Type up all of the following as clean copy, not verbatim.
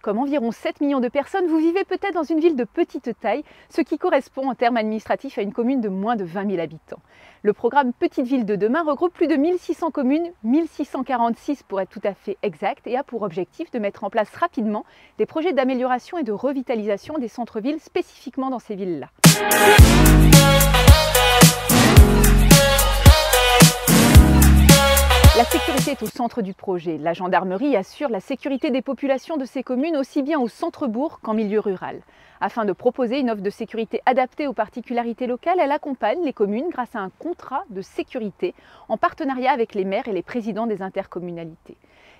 comme environ 7 millions de personnes, vous vivez peut-être dans une ville de petite taille, ce qui correspond en termes administratifs à une commune de moins de 20 000 habitants. Le programme Petite Ville de demain regroupe plus de 1600 communes, 1646 pour être tout à fait exact, et a pour objectif de mettre en place rapidement des projets d'amélioration et de revitalisation des centres-villes spécifiquement dans ces villes-là. La sécurité est au centre du projet. La gendarmerie assure la sécurité des populations de ces communes aussi bien au centre-bourg qu'en milieu rural. Afin de proposer une offre de sécurité adaptée aux particularités locales, elle accompagne les communes grâce à un contrat de sécurité en partenariat avec les maires et les présidents des intercommunalités.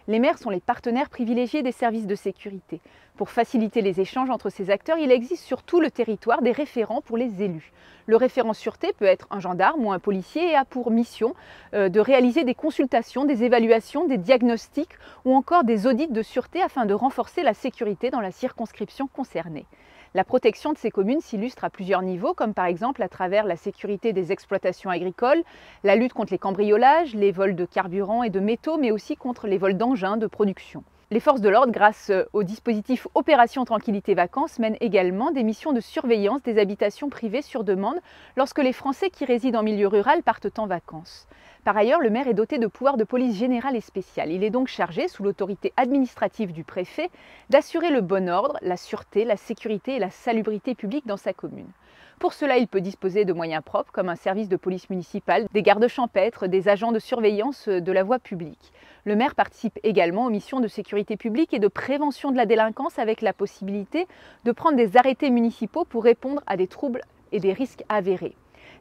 Les maires sont les partenaires privilégiés des services de sécurité. Pour faciliter les échanges entre ces acteurs, il existe sur tout le territoire des référents pour les élus. Le référent sûreté peut être un gendarme ou un policier et a pour mission de réaliser des consultations, des évaluations, des diagnostics ou encore des audits de sûreté afin de renforcer la sécurité dans la circonscription concernée. La protection de ces communes s'illustre à plusieurs niveaux, comme par exemple à travers la sécurité des exploitations agricoles, la lutte contre les cambriolages, les vols de carburant et de métaux, mais aussi contre les vols d'engins de production. Les forces de l'ordre, grâce au dispositif Opération Tranquillité Vacances, mènent également des missions de surveillance des habitations privées sur demande lorsque les Français qui résident en milieu rural partent en vacances. Par ailleurs, le maire est doté de pouvoirs de police générale et spéciale. Il est donc chargé, sous l'autorité administrative du préfet, d'assurer le bon ordre, la sûreté, la sécurité et la salubrité publique dans sa commune. Pour cela, il peut disposer de moyens propres comme un service de police municipale, des gardes champêtres, des agents de surveillance de la voie publique. Le maire participe également aux missions de sécurité publique et de prévention de la délinquance avec la possibilité de prendre des arrêtés municipaux pour répondre à des troubles et des risques avérés.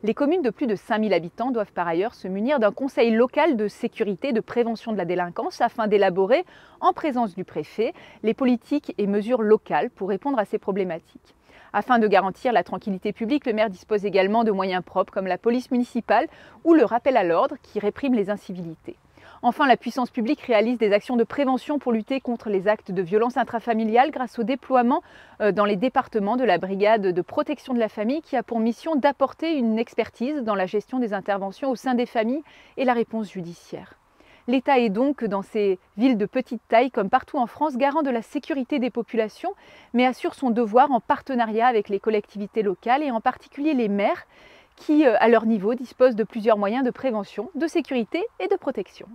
Les communes de plus de 5 000 habitants doivent par ailleurs se munir d'un conseil local de sécurité et de prévention de la délinquance afin d'élaborer, en présence du préfet, les politiques et mesures locales pour répondre à ces problématiques. Afin de garantir la tranquillité publique, le maire dispose également de moyens propres comme la police municipale ou le rappel à l'ordre qui réprime les incivilités. Enfin, la puissance publique réalise des actions de prévention pour lutter contre les actes de violence intrafamiliale grâce au déploiement dans les départements de la brigade de protection de la famille qui a pour mission d'apporter une expertise dans la gestion des interventions au sein des familles et la réponse judiciaire. L'État est donc, dans ces villes de petite taille comme partout en France, garant de la sécurité des populations, mais assure son devoir en partenariat avec les collectivités locales et en particulier les maires qui, à leur niveau, disposent de plusieurs moyens de prévention, de sécurité et de protection.